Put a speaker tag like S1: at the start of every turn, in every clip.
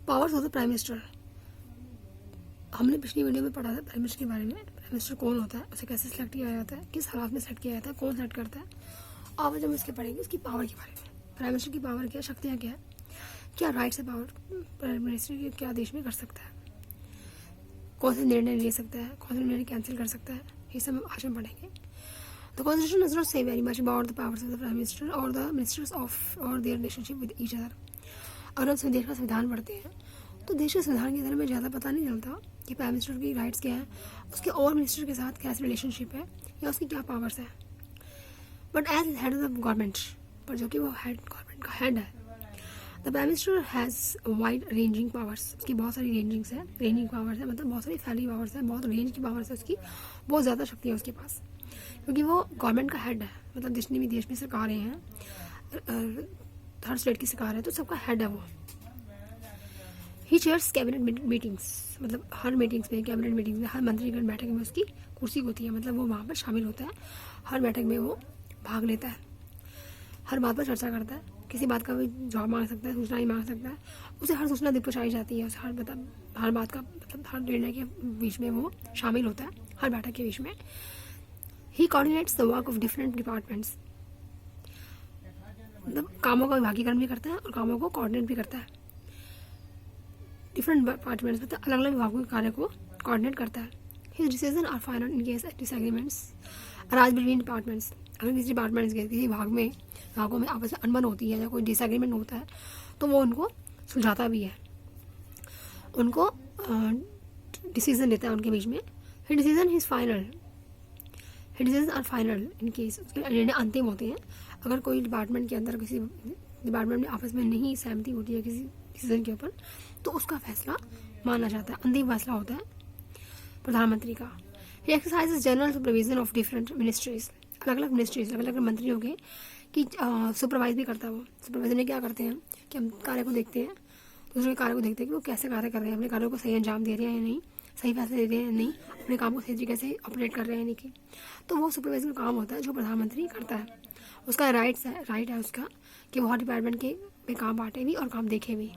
S1: Powers of the prime minister. हमने पिछली video में पढ़ा था प्राइम मिनिस्टर के बारे में। प्राइम मिनिस्टर कौन होता है, उसे कैसे सेलेक्ट किया जाता है, किस हालात में सेलेक्ट किया जाता है, कौन सेलेक्ट करता है। आज हम इसके पढ़ेंगे उसकी पावर के बारे में। प्राइम मिनिस्टर की पावर क्या, शक्तियाँ क्या है, क्या राइट्स है पावर प्राइम मिनिस्टर की, क्या देश में कर सकता है, कौन से निर्णय ले सकता है, कौन से निर्णय कैंसिल कर सकता है, ये सब आज हम पढ़ेंगे। The Constitution does not say very much about the powers of the Prime Minister or the ministers of or their relationship with each other. अगर हम देश का संविधान पढ़ते हैं तो देश के संविधान के बारे में ज़्यादा पता नहीं चलता कि प्राइम मिनिस्टर की राइट्स क्या है, उसके और मिनिस्टर के साथ कैसे रिलेशनशिप है या उसकी क्या पावर्स है। But as head of the government, पर जो कि वो गवर्नमेंट का हेड है, the prime minister has wide ranging powers. उसकी बहुत सारी रेंजिंग पावर्स है, मतलब बहुत सारी फैली पावर्स है, बहुत रेंज की पावर्स है उसकी, बहुत ज़्यादा शक्ति है उसके पास, क्योंकि वो गवर्नमेंट का हेड है। मतलब जितनी भी देश में सरकारें हैं, हर स्टेट की सरकार है, तो सबका हेड है वो। ही चेयर्स कैबिनेट मीटिंग्स, मतलब हर मीटिंग्स में, कैबिनेट मीटिंग्स में, हर मंत्रीगण बैठक में उसकी कुर्सी होती है, मतलब वो वहाँ पर शामिल होता है, हर बैठक में वो भाग लेता है, हर बात पर चर्चा करता है, किसी बात का भी जवाब मांग सकता है, सूचना ही मांग सकता है, उसे हर सूचना पहुँचाई जाती है, उसे हर बात का मतलब हर निर्णय के बीच में वो शामिल होता है, हर बैठक के बीच में। He coordinates the work of different departments. मतलब कामों का विभागीकरण भी करता है और कामों को कोऑर्डिनेट भी करता है। डिफरेंट डिपार्टमेंट्स, मतलब अलग अलग विभागों के कार्य को कोऑर्डिनेट करता है। His decisions are final in case disagreements arise between departments. अगर किसी डिपार्टमेंट्स के किसी विभागों में आपस में अनबन होती है या कोई डिसएग्रीमेंट होता है तो वो उनको सुलझाता भी है, उनको डिसीजन लेता है उनके बीच में। His decision is final. Decision are final in case, उसके निर्णय अंतिम होते हैं अगर कोई डिपार्टमेंट के अंदर किसी डिपार्टमेंट में आपस में नहीं सहमति होती है किसी डिसीजन के ऊपर, तो उसका फैसला माना जाता है, अंतिम फैसला होता है प्रधानमंत्री का। ही exercises general supervision of different ministries. अलग अलग मिनिस्ट्रीज, अलग अलग मंत्रियों के कि सुपरवाइज भी करता है वो। सुपरवाइजर ने क्या करते हैं कि हम कार्य को देखते हैं, दूसरे कार्य को देखते हैं कि वो कैसे कार्य कर रहे हैं, अपने कार्यों को सही अंजाम दे रहे हैं या नहीं, सही फैसले दे रहे हैं नहीं, अपने काम को सही तरीके से ऑपरेट कर रहे हैं नहीं कि, तो वो सुपरवाइजर का काम होता है जो प्रधानमंत्री करता है। उसका राइट है उसका कि वो हर डिपार्टमेंट के में काम बांटे भी और काम देखे भी।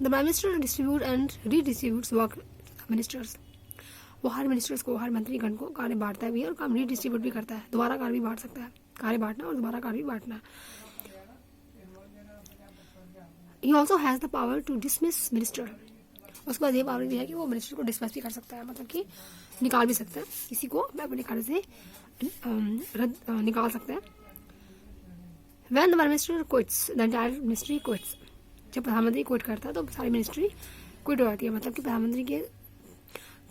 S1: The prime minister distribute and redistributes work ministers. वो हर मिनिस्टर्स को, हर मंत्रीगण को कार्य बांटता भी है और काम रीडिस्ट्रीब्यूट भी करता है। दोबारा कार्य भी बांट सकता है, कार्य बांटना और दोबारा कार्य भी बांटना। He also has the power to dismiss minister. उसके बाद ये पावर भी है कि वो मिनिस्टर को डिसमिस भी कर सकता है, मतलब कि निकाल भी सकता है, किसी को अपने कार्य से निकाल सकता है। When the Prime Minister quits, the entire ministry quits. जब प्रधानमंत्री क्विट करता है तो सारी मिनिस्ट्री क्विट हो जाती है, मतलब कि प्रधानमंत्री के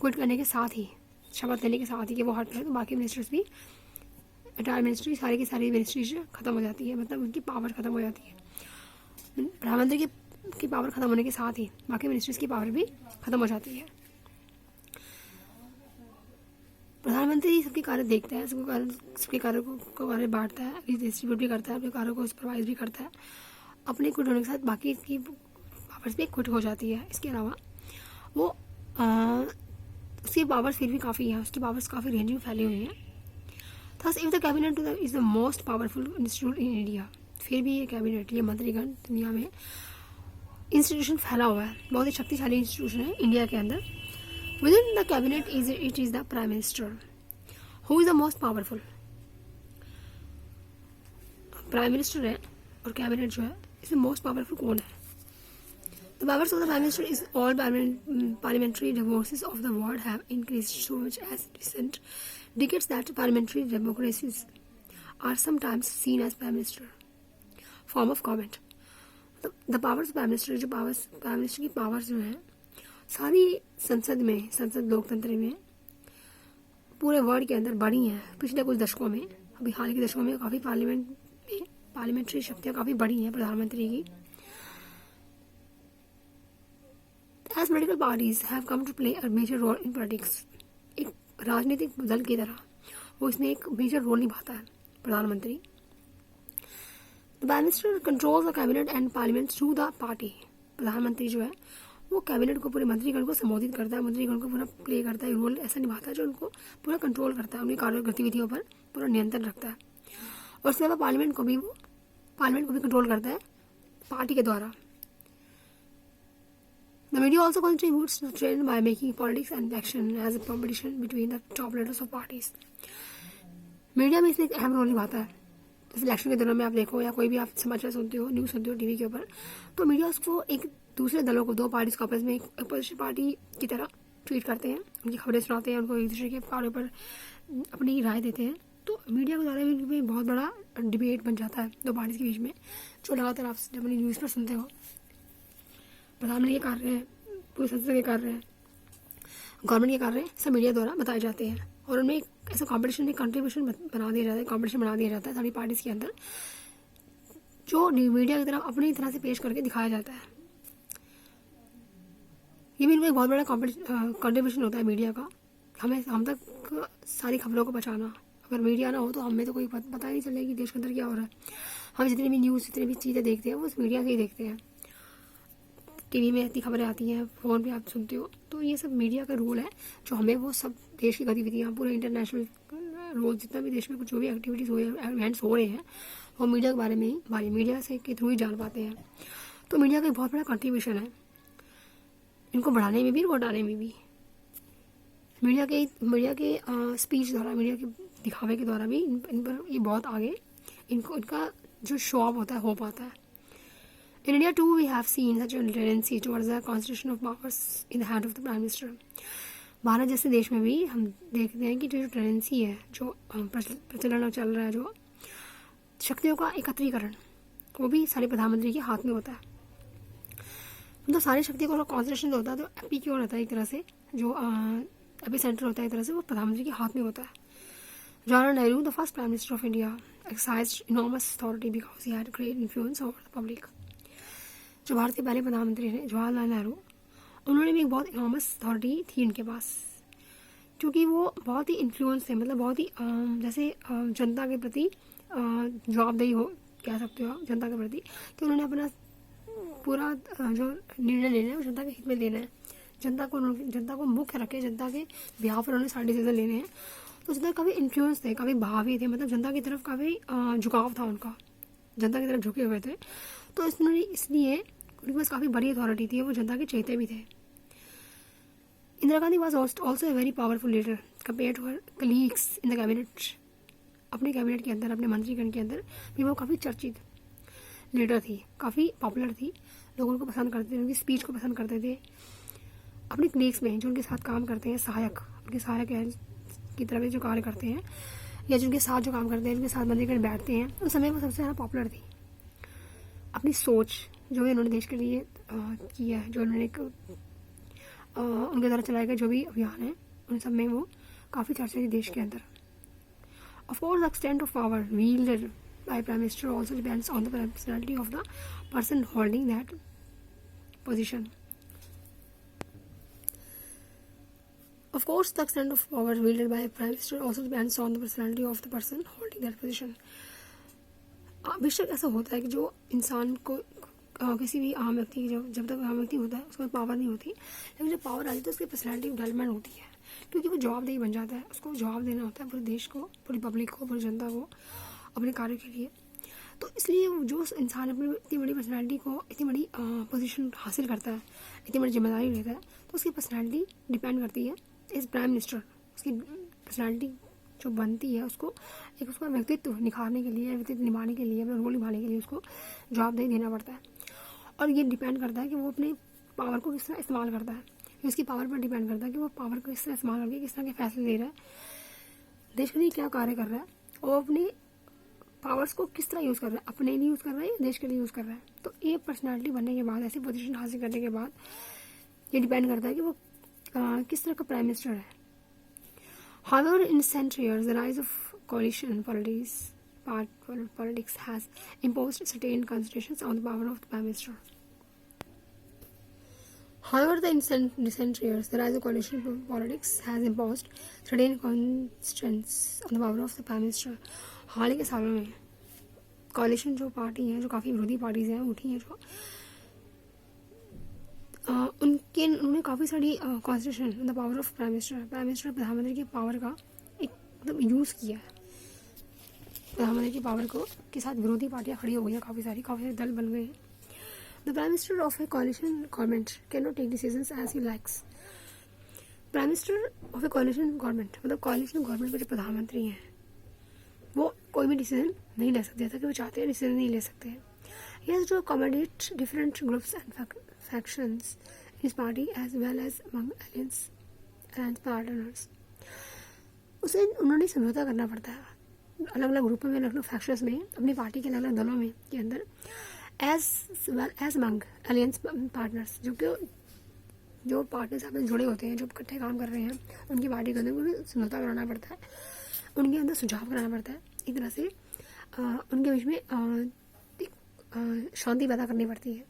S1: क्विट करने के साथ ही, शपथ लेने के साथ ही कि वो हट रहे, तो बाकी मिनिस्टर्स भी, एंटायर मिनिस्ट्री, सारी की सारी मिनिस्ट्रीज खत्म हो जाती है, मतलब उनकी पावर खत्म हो जाती है। प्रधानमंत्री की पावर खत्म होने के साथ ही बाकी मिनिस्ट्रीज की पावर भी खत्म हो जाती है। प्रधानमंत्री सबके कार्य देखता है, सबके कार्य को कार्य बांटता है, डिस्ट्रीब्यूट भी करता है, अपने कार्यों को सुपरवाइज भी करता है। अपने क्विट होने के साथ बाकी की पावर्स भी क्विट हो जाती है। इसके अलावा वो उसकी पावर्स फिर भी काफ़ी है, उसकी पावर्स काफ़ी रेंज में फैली हुई हैं। Thus if the cabinet is the most powerful institute in India, फिर भी ये कैबिनेट, ये मंत्रीगण दुनिया में इंस्टीट्यूशन फैला हुआ है, बहुत ही शक्तिशाली इंस्टीट्यूशन है इंडिया के अंदर। With in the cabinet it is the prime minister who is the most powerful. Prime minister है और कैबिनेट जो है इसमें मोस्ट पावरफुल कौन है? The powers of the Prime Minister is all parliamentary divorces of the world have increased so much as recent decades that parliamentary democracies are sometimes seen as Prime Minister form of government. The powers of Prime Minister, जो Prime Minister की powers जो हैं सारी संसद लोकतंत्र में पूरे world के अंदर बढ़ी हैं पिछले कुछ दशकों में। अभी हाल के दशकों में काफ़ी पार्लियामेंट्री शक्तियाँ काफ़ी बढ़ी हैं प्रधानमंत्री की। As political parties have come to play a major role in politics, एक राजनीतिक दल की तरह वो इसमें एक मेजर रोल निभाता है प्रधानमंत्री। The Prime Minister controls the cabinet and parliament through the party. प्रधानमंत्री जो है वो कैबिनेट को, पूरे मंत्रीगण को संबोधित करता है, मंत्रीगण को पूरा प्ले करता है, रोल ऐसा निभाता है जो उनको पूरा कंट्रोल करता है, उनकी कार्य गतिविधियों पर पूरा नियंत्रण रखता है। और उसके अलावा पार्लियामेंट को भी कंट्रोल करता है पार्टी के द्वारा। The media also contributes to trend by making politics and election as a competition between the top leaders of parties. Media में इसमें एक अहम रोल निभाता है. जैसे इलेक्शन के दिनों में आप देखो या कोई भी आप समाचार सुनते हो, न्यूज़ सुनते हो टीवी के ऊपर, तो मीडिया उसको एक दूसरे दलों को, दो पार्टीज को आपस में एक अपोजिशन पार्टी की तरह ट्रीट करते हैं, उनकी खबरें सुनाते हैं, उनको एक दूसरे के बारे पर अपनी राय देते हैं. तो मीडिया के द्वारा भी बहुत बड़ा डिबेट बन जाता है दो पार्टीज के बीच में, जो लगातार आप जब अपनी न्यूज़ पर सुनते हो. प्रधानमंत्री के कार्य हैं, पूरे संसद के कार्य हैं, गवर्नमेंट के कार्य सब मीडिया द्वारा बताए जाते हैं और उनमें एक ऐसा कॉम्पिटिशन, एक कंट्रीब्यूशन बना दिया जाता है, कॉम्पिटिशन बना दिया जाता है सारी पार्टीज के अंदर, जो मीडिया की तरफ अपनी तरह से पेश करके दिखाया जाता है. ये भी इनका एक बहुत बड़ा कंट्रीब्यूशन होता है मीडिया का, हमें हम तक सारी खबरों को पहुंचाना. अगर मीडिया ना हो तो हमें तो कोई पता ही नहीं चलेगी देश के अंदर क्या हो रहा है. हम जितनी भी न्यूज़, जितनी भी चीज़ें देखते हैं वो उस मीडिया से ही देखते हैं. टीवी में इतनी खबरें आती हैं, फ़ोन पे आप सुनते हो, तो ये सब मीडिया का रोल है जो हमें वो सब देश की गतिविधियाँ, पूरे इंटरनेशनल रोल, जितना भी देश में कुछ जो भी एक्टिविटीज़ हो, इवेंट्स हो रहे हैं, वो मीडिया के बारे में ही, हमारी मीडिया से के थ्रू ही जान पाते हैं. तो मीडिया का एक बहुत बड़ा कंट्रीब्यूशन है इनको बढ़ाने में भी और घटाने में भी. मीडिया के स्पीच द्वारा, मीडिया के दिखावे के द्वारा भी इन पर ये बहुत आगे इनका जो शो ऑफ होता है हो पाता है. In India too, we have seen such a tendency towards the concentration of powers in the hand of the Prime Minister. Bharat जैसे देश में भी हम देखते हैं कि जो टेंडेंसी है, जो प्रचलन चल रहा है, जो शक्तियों का एकत्रीकरण, वो भी सारे प्रधानमंत्री के हाथ में होता है. मतलब सारी शक्तियों का कॉन्सेंट्रेशन होता है, तो एपी क्यों रहता है एक तरह से, जो एपी सेंटर होता है एक तरह से, वो प्रधानमंत्री के हाथ में होता है. Jawaharlal Nehru, the first prime minister of India, exercised enormous authority because he had great influence over the public. जो भारत के पहले प्रधानमंत्री थे जवाहरलाल नेहरू, उन्होंने भी एक बहुत इनॉर्मस अथॉरिटी थी उनके पास, क्योंकि वो बहुत ही इन्फ्लुएंस थे, मतलब बहुत ही जैसे जनता के प्रति जवाबदेही हो, कह सकते हो आप, जनता के प्रति, कि उन्होंने अपना पूरा जो निर्णय लेना है वो जनता के हित में देना है. जनता को मुख्य रखे, जनता के बिहाफ पर उन्होंने सारे डिसीजन लेने हैं. तो जनता काफ़ी इन्फ्लुएंस थे, काफ़ी भावी थे, मतलब जनता की तरफ काफ़ी झुकाव था उनका, जनता की तरफ झुके हुए थे. तो इसलिए उनके पास काफ़ी बड़ी अथॉरिटी थी, वो जनता के चहेते भी थे. Indira Gandhi was also a very powerful leader compare to her colleagues in the cabinet. अपने कैबिनेट के अंदर, अपने मंत्रीगण के अंदर भी वो काफ़ी चर्चित लीडर थी, काफ़ी पॉपुलर थी, लोग उनको पसंद करते थे, उनकी स्पीच को पसंद करते थे. अपने कलीग्स में जो उनके साथ काम करते हैं, उनके सहायक की तरह जो कार्य करते हैं, या जिनके साथ जो काम करते हैं, जिनके साथ मंत्रीगण बैठते हैं, उस समय वो सबसे ज़्यादा पॉपुलर थी. अपनी सोच जो है इन्होंने देश के लिए किया है, जो उन्होंने उनके द्वारा चलाए गए जो भी अभियान है, उन सब में वो काफ़ी चर्चा थी देश के अंदर. Of course the extent of power wielded by Prime Minister also depends on the personality of the person holding that position. Of course, the extent of power wielded by Prime Minister also depends on the personality of the person holding that position. बेशक ऐसा होता है कि जो इंसान को किसी भी आम व्यक्ति की जब तक आम व्यक्ति होता है उसके पास पावर नहीं होती, लेकिन जब पावर आती है तो उसकी पर्सनैलिटी डेवलपमेंट होती है, क्योंकि वो जवाबदेही बन जाता है. उसको जवाब देना होता है पूरे देश को, पूरी पब्लिक को, पूरी जनता को, अपने कार्य के लिए. तो इसलिए जो इंसान अपनी इतनी बड़ी पर्सनैलिटी को, इतनी बड़ी पोजीशन हासिल करता है, इतनी बड़ी जिम्मेदारी लेता है, तो उसकी पर्सनैलिटी डिपेंड करती है एज प्राइम मिनिस्टर. उसकी पर्सनैलिटी जो बनती है उसको एक उसका व्यक्तित्व निखारने के लिए, व्यक्तित्व निभाने के लिए, अपना रोल निभाने के लिए उसको जवाबदेही देना पड़ता है. और ये डिपेंड करता है कि वो अपने पावर को किस तरह इस्तेमाल करता है. उसकी पावर पर डिपेंड करता है कि वो पावर को किस तरह इस्तेमाल करके किस तरह के फैसले ले रहा है, देश के लिए क्या कार्य कर रहा है, और अपने पावर्स को किस तरह यूज़ कर रहा है, अपने लिए यूज़ कर रहा है या देश के लिए यूज़ कर रहा है. तो ये पर्सनैलिटी बनने के बाद, ऐसी पोजीशन हासिल करने के बाद ये डिपेंड करता है कि वो किस तरह का प्राइम मिनिस्टर है. However, in recent years, the rise of coalition politics has imposed certain constraints on the power of the Prime Minister. However, in recent years, the rise of coalition politics has imposed certain constraints on the power of the Prime Minister. हाल के सालों में coalition जो party हैं, जो काफ़ी विरोधी parties हैं, उठी हैं, जो उन्होंने काफ़ी सारी constitution the power of prime minister प्रधानमंत्री की पावर का एक मतलब यूज़ किया है. प्रधानमंत्री की पावर को के साथ विरोधी पार्टियां खड़ी हो गई हैं, काफ़ी सारे दल बन गए हैं. The prime minister of a coalition government can not take decisions as he likes. Prime minister of a coalition government मतलब कॉलिशन गवर्नमेंट के जो प्रधानमंत्री हैं वो कोई भी डिसीजन नहीं ले सकते, जैसा कि वो चाहते हैं डिसीजन नहीं ले सकते हैं। He has to accommodate different groups and factions in his party as well as among alliance partners. उसे उन्होंने समझौता करना पड़ता है अलग अलग ग्रुपों में, अलग अलग फैक्शंस में, अपनी पार्टी के अलग अलग दलों में के अंदर, as well as among alliance partners, जो पार्टनर्स आपस में जुड़े होते हैं, जो इकट्ठे काम कर रहे हैं, उनकी पार्टी के अंदर उन्हें समझौता कराना पड़ता है, उनके अंदर सुझाव कराना पड़ता है। एक तरह से उनके बीच में शांति पैदा करनी पड़ती है।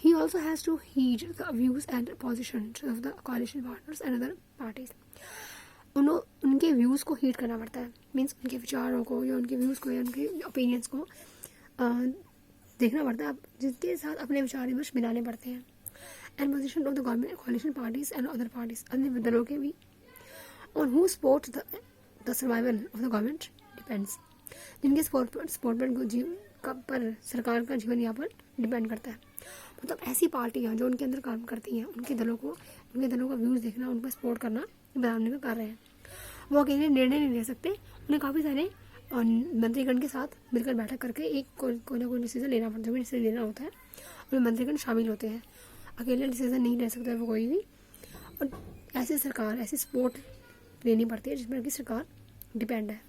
S1: He also has to heed the views and positions of the coalition partners and other parties. उनके व्यूज़ को हीड करना पड़ता है, मीन्स उनके विचारों को या उनके व्यूज़ को या उनके ओपिनियंस को देखना पड़ता है, जिनके साथ अपने विचार विमर्श मिलाने पड़ते हैं। And position of the government coalition parties and other parties, अन्य दलों के भी, on who support the survival of the government depends, जिनके सपोर्ट पर सरकार का जीवन यापन डिपेंड करता है। मतलब ऐसी पार्टियां जो उनके अंदर काम करती हैं, उनके दलों का व्यूज़ देखना, उनका सपोर्ट करना प्रधानमंत्री का कार्य है। वो अकेले निर्णय नहीं ले सकते, उन्हें काफ़ी सारे मंत्रीगण के साथ मिलकर बैठक करके एक कोई ना कोई डिसीजन लेना पड़ता है, जो भी डिसीजन लेना होता है उनमें मंत्रीगण शामिल होते हैं। अकेले डिसीजन नहीं ले सकते वो कोई भी, और ऐसी सपोर्ट लेनी पड़ती है जिस पर कि सरकार डिपेंड है।